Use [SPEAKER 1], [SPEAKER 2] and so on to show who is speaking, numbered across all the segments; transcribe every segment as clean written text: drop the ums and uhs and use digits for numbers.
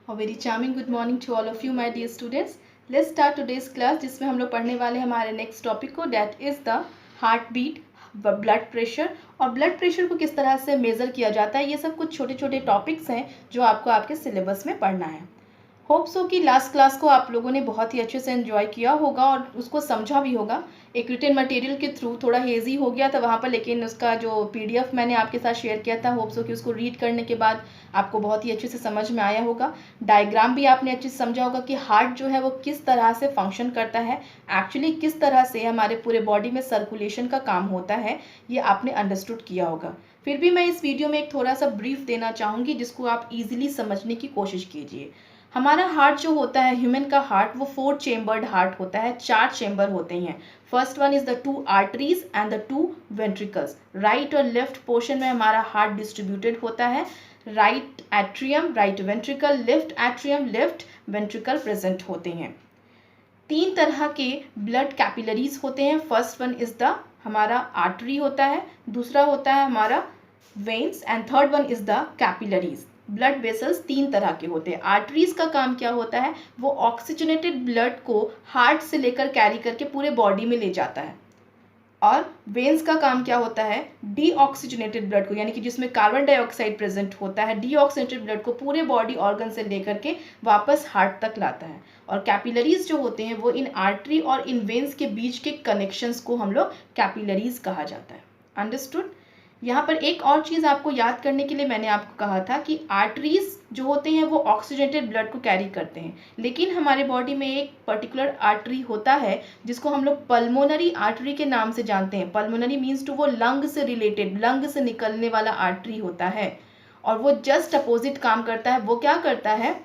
[SPEAKER 1] A very charming good morning to all of you my dear students. Let's start today's class जिसमें हम लोग पढ़ने वाले हैं हमारे नेक्स्ट टॉपिक को, that is the heart beat, blood pressure और ब्लड प्रेशर को किस तरह से मेज़र किया जाता है। ये सब कुछ छोटे छोटे टॉपिक्स हैं जो आपको आपके सिलेबस में पढ़ना है। होप सो कि लास्ट क्लास को आप लोगों ने बहुत ही अच्छे से एंजॉय किया होगा और उसको समझा भी होगा। एक रिटन मटेरियल के थ्रू थोड़ा हेजी हो गया था वहाँ पर, लेकिन उसका जो पीडीएफ मैंने आपके साथ शेयर किया था, होप सो कि उसको रीड करने के बाद आपको बहुत ही अच्छे से समझ में आया होगा। डायग्राम भी आपने अच्छे से समझा होगा कि हार्ट जो है वो किस तरह से फंक्शन करता है, एक्चुअली किस तरह से हमारे पूरे बॉडी में सर्कुलेशन का काम होता है, ये आपने अंडरस्टूड किया होगा। फिर भी मैं इस वीडियो में एक थोड़ा सा ब्रीफ देना चाहूँगी जिसको आप ईजिली समझने की कोशिश कीजिए। हमारा हार्ट जो होता है, ह्यूमन का हार्ट, वो 4 चेम्बर्ड हार्ट होता है, 4 चेम्बर होते हैं। First one is the 2 arteries and the 2 ventricles. Right और लेफ्ट पोर्शन में हमारा हार्ट डिस्ट्रीब्यूटेड होता है। Right atrium, right ventricle, left atrium, left ventricle present होते हैं। 3 तरह के ब्लड कैपिलरीज होते हैं। फर्स्ट वन इज द हमारा आर्टरी होता है, दूसरा होता है हमारा veins and third one is the capillaries. Blood vessels 3 तरह के होते हैं। आर्टरीज का काम क्या होता है, वो ऑक्सीजनेटेड ब्लड को हार्ट से लेकर कैरी करके पूरे बॉडी में ले जाता है। और वेन्स का काम क्या होता है, डीऑक्सीजनेटेड ब्लड को, यानी कि जिसमें कार्बन डाइऑक्साइड प्रेजेंट होता है, डीऑक्सीजनेटेड ब्लड को पूरे बॉडी ऑर्गन से लेकर के वापस हार्ट तक लाता है। और कैपिलरीज जो होते हैं वो इन आर्टरी और इन वेन्स के बीच के कनेक्शंस को हम लोग कैपिलरीज कहा जाता है। अंडरस्टूड। यहाँ पर एक और चीज़ आपको याद करने के लिए मैंने आपको कहा था कि आर्टरीज जो होते हैं वो ऑक्सीजनेटेड ब्लड को कैरी करते हैं, लेकिन हमारे बॉडी में एक पर्टिकुलर आर्टरी होता है जिसको हम लोग पल्मोनरी आर्टरी के नाम से जानते हैं। पल्मोनरी मीन्स टू वो लंग से रिलेटेड, लंग से निकलने वाला आर्टरी होता है और वो जस्ट अपोजिट काम करता है। वो क्या करता है,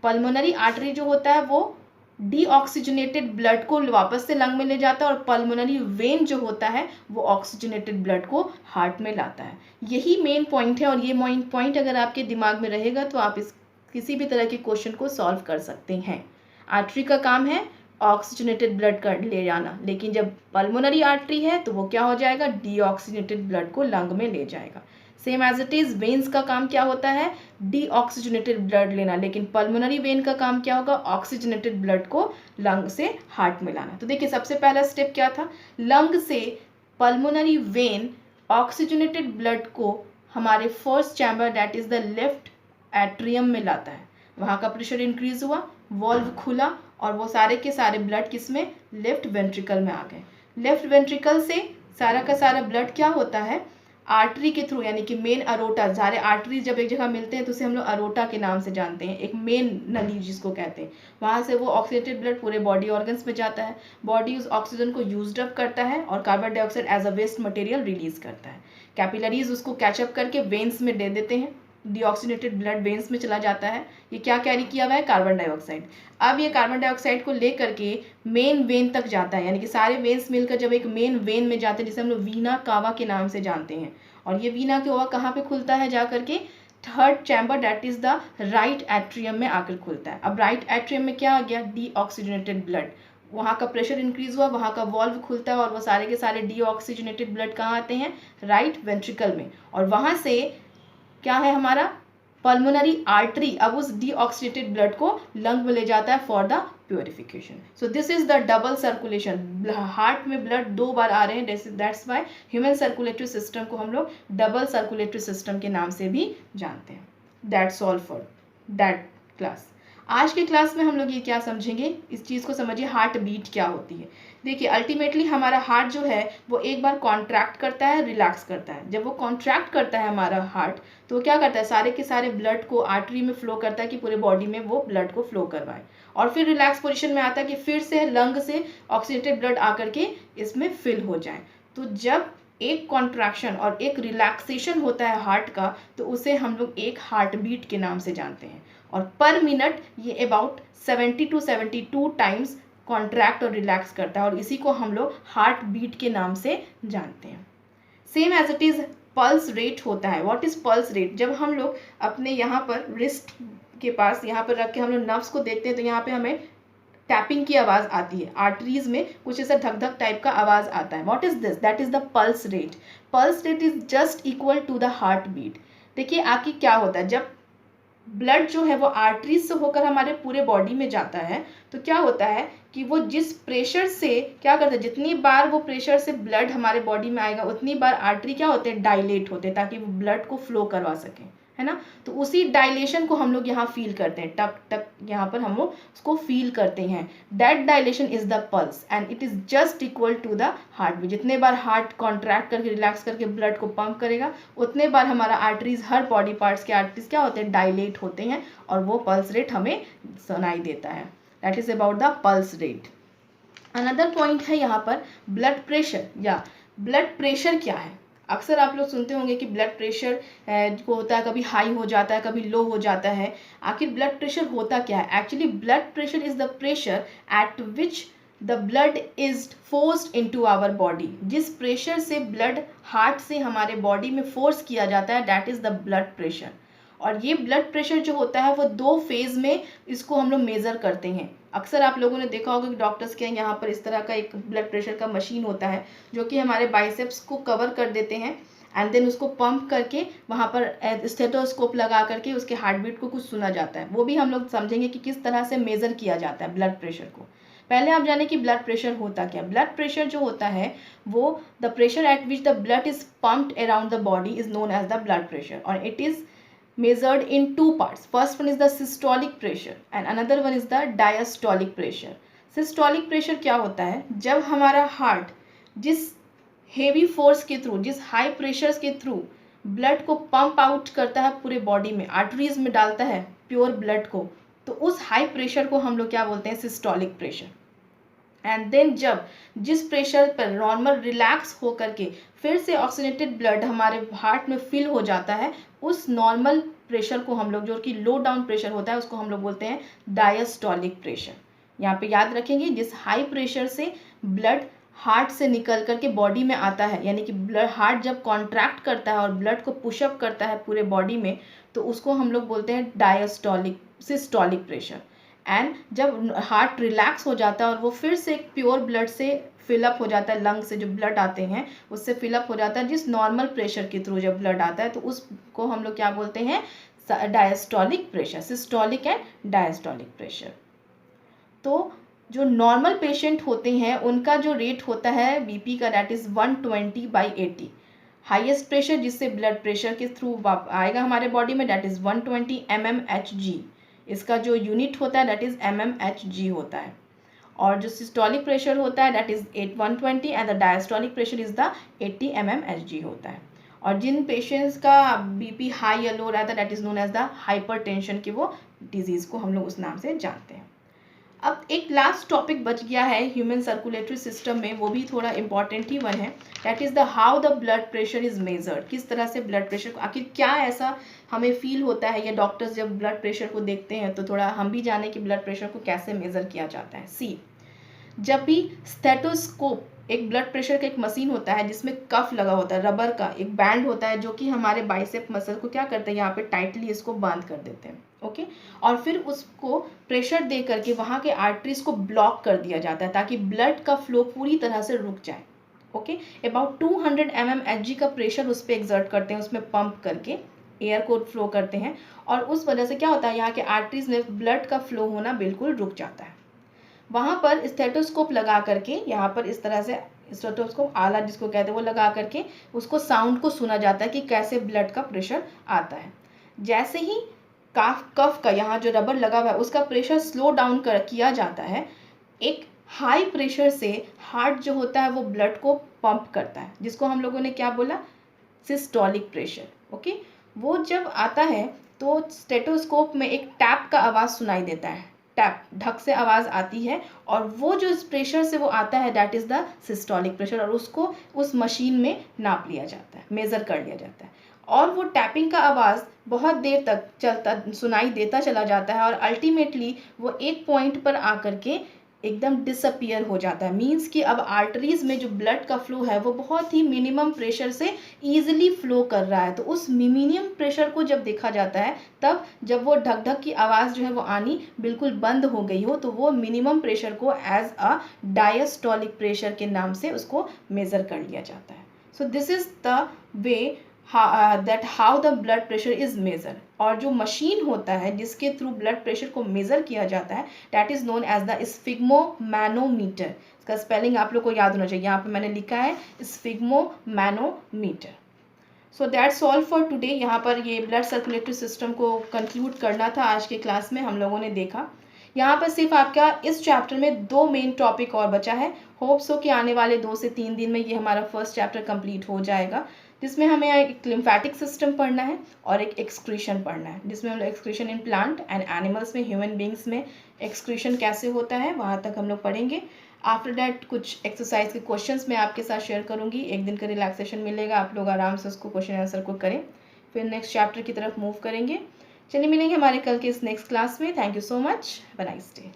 [SPEAKER 1] पल्मोनरी आर्टरी जो होता है वो डीऑक्सीजनेटेड ब्लड को वापस से लंग में ले जाता है और पल्मोनरी वेन जो होता है वो ऑक्सीजनेटेड ब्लड को हार्ट में लाता है। यही मेन पॉइंट है और ये मेन पॉइंट अगर आपके दिमाग में रहेगा तो आप इस किसी भी तरह के क्वेश्चन को सॉल्व कर सकते हैं। आर्टरी का काम है ऑक्सीजनेटेड ब्लड का ले जाना, लेकिन जब पल्मोनरी आर्टरी है तो वो क्या हो जाएगा, डीऑक्सीजनेटेड ब्लड को लंग में ले जाएगा। Same as it is veins का काम क्या होता है, डीऑक्सीजनेटेड ब्लड लेना, लेकिन पल्मोनरी वेन का काम क्या होगा, ऑक्सीजनेटेड ब्लड को लंग से हार्ट में लाना। तो देखिए सबसे पहला स्टेप क्या था, लंग से पल्मोनरी वेन ऑक्सीजनेटेड ब्लड को हमारे first chamber that is the left atrium में लाता है। वहाँ का प्रेशर इंक्रीज हुआ, वॉल्व खुला और वो सारे के सारे ब्लड किस में, लेफ्ट वेंट्रिकल में आ गए। लेफ्ट वेंट्रिकल से सारा का सारा ब्लड क्या होता है, आर्टरी के थ्रू, यानी कि मेन अरोटा, सारे आर्टरीज जब एक जगह मिलते हैं तो उसे हम लोग अरोटा के नाम से जानते हैं, एक मेन नली जिसको कहते हैं। वहाँ से वो ऑक्सीडेटेड ब्लड पूरे बॉडी ऑर्गन्स में जाता है। बॉडी उस ऑक्सीजन को यूज्ड अप करता है और carbon dioxide as a waste material release करता है। कैपिलरीज उसको कैचअप करके वेन्स में दे देते हैं, डीऑक्सीनेटेड ब्लड वेन्स में चला जाता है। ये क्या कैरी किया हुआ है, कार्बन डाइऑक्साइड। अब ये कार्बन डाइऑक्साइड को लेकर के मेन वेन तक जाता है, यानी कि सारे वेन्स मिलकर जब एक मेन वेन में जाते हैं जिसे हम लोग वीना कावा के नाम से जानते हैं। और ये वीना कावा कहाँ पे खुलता है, जा करके third chamber that is the right atrium में आकर खुलता है। अब राइट एट्रियम में क्या आ गया, डीऑक्सीजनेटेड ब्लड, वहाँ का प्रेशर इंक्रीज हुआ, वहाँ का वॉल्व खुलता है और वो सारे के सारे डीऑक्सीजनेटेड ब्लड कहाँ आते हैं, राइट वेंट्रिकल में। और वहाँ से क्या है हमारा पल्मोनरी आर्टरी, अब उस डीऑक्सीडेटेड ब्लड को लंग में ले जाता है for the purification. So this is the double circulation. Heart में ब्लड 2 बार आ रहे हैं, that's why human circulatory system को हम लोग डबल सर्कुलेटरी सिस्टम के नाम से भी जानते हैं। That's all for that class. आज के क्लास में हम लोग ये क्या समझेंगे, इस चीज़ को समझिए, हार्ट बीट क्या होती है। देखिए अल्टीमेटली हमारा हार्ट जो है वो एक बार कॉन्ट्रैक्ट करता है, रिलैक्स करता है। जब वो कॉन्ट्रैक्ट करता है हमारा हार्ट तो वो क्या करता है, सारे के सारे ब्लड को आर्टरी में फ्लो करता है कि पूरे बॉडी में वो ब्लड को फ्लो करवाए, और फिर रिलैक्स पोजीशन में आता है कि फिर से लंग से ऑक्सीडेटेड ब्लड आकर के इसमें फिल हो जाए। तो जब एक कॉन्ट्रैक्शन और एक रिलैक्सेशन होता है हार्ट का तो उसे हम लोग एक हार्ट बीट के नाम से जानते हैं। और पर मिनट ये अबाउट 70 to 72 टाइम्स कॉन्ट्रैक्ट और रिलैक्स करता है और इसी को हम लोग हार्ट बीट के नाम से जानते हैं। Same as it is pulse rate होता है। व्हाट इज़ पल्स रेट, जब हम लोग अपने यहाँ पर रिस्ट के पास यहाँ पर रख के हम लोग नर्व्स को देखते हैं तो यहाँ पे हमें टैपिंग की आवाज़ आती है, आर्टरीज में कुछ ऐसा धक धक टाइप का आवाज़ आता है। What is this, that is the pulse rate. Pulse rate is just equal to the heart beat. देखिए आखिर क्या होता है, जब ब्लड जो है वो आर्टरीज से होकर हमारे पूरे बॉडी में जाता है, तो क्या होता है कि वो जिस प्रेशर से क्या करता है, जितनी बार वो प्रेशर से ब्लड हमारे बॉडी में आएगा उतनी बार आर्टरी क्या होते हैं, डायलेट होते हैं, ताकि वो ब्लड को फ्लो करवा सकें, है ना। तो उसी डायलेशन को हम लोग यहाँ फील करते हैं, टक टक यहाँ पर हम लोग उसको फील करते हैं। That dilation is the pulse and it is just equal to the heart beat. जितने बार हार्ट कॉन्ट्रैक्ट करके रिलैक्स करके ब्लड को पंप करेगा उतने बार हमारा आर्टरीज, हर बॉडी पार्ट्स के आर्टरीज क्या होते हैं, डायलेट होते हैं और वो पल्स रेट हमें सुनाई देता है। That is about the pulse rate. Another point है यहाँ पर ब्लड प्रेशर, या ब्लड प्रेशर क्या है। अक्सर आप लोग सुनते होंगे कि ब्लड प्रेशर को होता है, कभी हाई हो जाता है, कभी लो हो जाता है। आखिर ब्लड प्रेशर होता क्या है? Actually blood pressure is the pressure at which the blood is forced into our body. जिस प्रेशर से ब्लड हार्ट से हमारे बॉडी में फोर्स किया जाता है, that is the blood pressure. और ये ब्लड प्रेशर जो होता है वो 2 फेज में इसको हम लोग मेज़र करते हैं। अक्सर आप लोगों ने देखा होगा कि डॉक्टर्स के यहाँ पर इस तरह का एक ब्लड प्रेशर का मशीन होता है जो कि हमारे बाइसेप्स को कवर कर देते हैं एंड देन उसको पंप करके वहाँ पर स्टेथोस्कोप लगा करके उसके हार्ट बीट को कुछ सुना जाता है। वो भी हम लोग समझेंगे कि किस तरह से मेज़र किया जाता है ब्लड प्रेशर को। पहले आप जाने कि ब्लड प्रेशर होता क्या। ब्लड प्रेशर जो होता है वो the pressure at which the blood is pumped around the body is known as the blood pressure और it is measured in 2 parts. First one is the systolic pressure and another one is the diastolic pressure. Systolic pressure क्या होता है? जब हमारा heart जिस heavy force के through, जिस high pressures के थ्रू ब्लड को पंप आउट करता है पूरे बॉडी में, आर्टरीज में डालता है प्योर ब्लड को, तो उस हाई प्रेशर को हम लोग क्या बोलते हैं, सिस्टोलिक प्रेशर। एंड देन जब जिस प्रेशर पर नॉर्मल रिलैक्स हो करके फिर से ऑक्सीजनेटेड ब्लड हमारे हार्ट में फिल हो जाता है, उस नॉर्मल प्रेशर को हम लोग, जो कि लो डाउन प्रेशर होता है, उसको हम लोग बोलते हैं डायस्टोलिक प्रेशर। यहाँ पे याद रखेंगे, जिस हाई प्रेशर से ब्लड हार्ट से निकल करके बॉडी में आता है, यानी कि ब्लड हार्ट जब कॉन्ट्रैक्ट करता है और ब्लड को पुशअप करता है पूरे बॉडी में, तो उसको हम लोग बोलते हैं डायस्टोलिक सिस्टोलिक प्रेशर। एंड जब हार्ट रिलैक्स हो जाता है और वो फिर से प्योर ब्लड से फिलअप हो जाता है, लंग से जो ब्लड आते हैं उससे फिलअप हो जाता है जिस नॉर्मल प्रेशर के थ्रू जब ब्लड आता है, तो उसको हम लोग क्या बोलते हैं, diastolic pressure, systolic and diastolic pressure. तो जो नॉर्मल पेशेंट होते हैं उनका जो रेट होता है बीपी का, दैट इज़ 120/80। हाईएस्ट प्रेशर जिससे ब्लड प्रेशर के थ्रू आएगा हमारे बॉडी में, दैट इज़ 120 mmHg। इसका जो यूनिट होता है दैट इज़ mmHg होता है। और जो सिस्टोलिक प्रेशर होता है that is 120 and the diastolic pressure is the 80 mmHg होता है। और जिन पेशेंट्स का बीपी हाई या लो रहता है that is known as the hypertension, की वो डिजीज़ को हम लोग उस नाम से जानते हैं। अब एक लास्ट टॉपिक बच गया है ह्यूमन सर्कुलेटरी सिस्टम में, वो भी थोड़ा इंपॉर्टेंट ही वन है, that is the how the blood pressure is measured. किस तरह से ब्लड प्रेशर को, आखिर क्या ऐसा हमें फील होता है या डॉक्टर्स जब ब्लड प्रेशर को देखते हैं तो थोड़ा हम भी जाने कि ब्लड प्रेशर को कैसे मेज़र किया जाता है। सी, जब भी स्टेथोस्कोप, एक ब्लड प्रेशर का एक मशीन होता है जिसमें कफ लगा होता है, रबर का एक बैंड होता है जो कि हमारे बाइसेप मसल को क्या करते हैं, यहाँ पे टाइटली इसको बांध कर देते हैं, ओके। और फिर उसको प्रेशर दे करके वहाँ के आर्टरीज को ब्लॉक कर दिया जाता है ताकि ब्लड का फ्लो पूरी तरह से रुक जाए, ओके। अबाउट 200 mmHg का प्रेशर उस पर एग्जर्ट करते हैं, उसमें पंप करके एयर को फ्लो करते हैं और उस वजह से क्या होता है, यहाँ के आर्टरीज में ब्लड का फ्लो होना बिल्कुल रुक जाता है। वहाँ पर स्टेथोस्कोप लगा करके, यहाँ पर इस तरह से स्टेथोस्कोप आला जिसको कहते हैं वो लगा करके उसको साउंड को सुना जाता है कि कैसे ब्लड का प्रेशर आता है। जैसे ही कफ का यहाँ जो रबर लगा हुआ है उसका प्रेशर स्लो डाउन किया जाता है, एक हाई प्रेशर से हार्ट जो होता है वो ब्लड को पंप करता है, जिसको हम लोगों ने क्या बोला, सिस्टोलिक प्रेशर, ओके। वो जब आता है तो स्टेथोस्कोप में एक टैप का आवाज़ सुनाई देता है, टैप ढक से आवाज़ आती है और वो जो इस प्रेशर से वो आता है that is the systolic pressure, और उसको उस मशीन में नाप लिया जाता है, मेज़र कर लिया जाता है। और वो टैपिंग का आवाज़ बहुत देर तक चलता सुनाई देता चला जाता है और अल्टीमेटली वो एक पॉइंट पर आकर के एकदम डिसअपियर हो जाता है। मींस कि अब आर्टरीज में जो ब्लड का फ्लो है वो बहुत ही मिनिमम प्रेशर से ईजिली फ्लो कर रहा है। तो उस मिनिमम प्रेशर को जब देखा जाता है, तब जब वो ढक ढक की आवाज़ जो है वो आनी बिल्कुल बंद हो गई हो, तो वो मिनिमम प्रेशर को एज अ डायस्टोलिक प्रेशर के नाम से उसको मेज़र कर लिया जाता है। So this is the way that how the blood pressure is measure, और जो मशीन होता है जिसके थ्रू ब्लड प्रेशर को मेज़र किया जाता है that is known as the sphygmomanometer. इसका स्पेलिंग आप लोग को याद होना चाहिए, यहाँ पे मैंने लिखा है sphygmomanometer. So that's all for today. यहाँ पर ये ब्लड सर्कुलेटरी सिस्टम को कंक्लूड करना था आज के क्लास में, हम लोगों ने देखा। यहाँ पर सिर्फ आपका इस चैप्टर में 2 मेन टॉपिक और बचा है। होप सो कि आने वाले 2 से 3 दिन में ये हमारा फर्स्ट चैप्टर कंप्लीट हो जाएगा, जिसमें हमें एक लिम्फेटिक सिस्टम पढ़ना है और एक एक्सक्रीशन पढ़ना है, जिसमें हम लोग excretion in plant and animals में, ह्यूमन बींग्स में एक्सक्रीशन कैसे होता है वहाँ तक हम लोग पढ़ेंगे। आफ्टर दैट कुछ एक्सरसाइज के क्वेश्चंस मैं आपके साथ शेयर करूँगी, एक दिन का रिलैक्सेशन मिलेगा, आप लोग आराम से उसको क्वेश्चन आंसर को करें, फिर नेक्स्ट चैप्टर की तरफ मूव करेंगे। चलिए मिलेंगे हमारे कल के इस नेक्स्ट क्लास में। Thank you so much, have a nice day.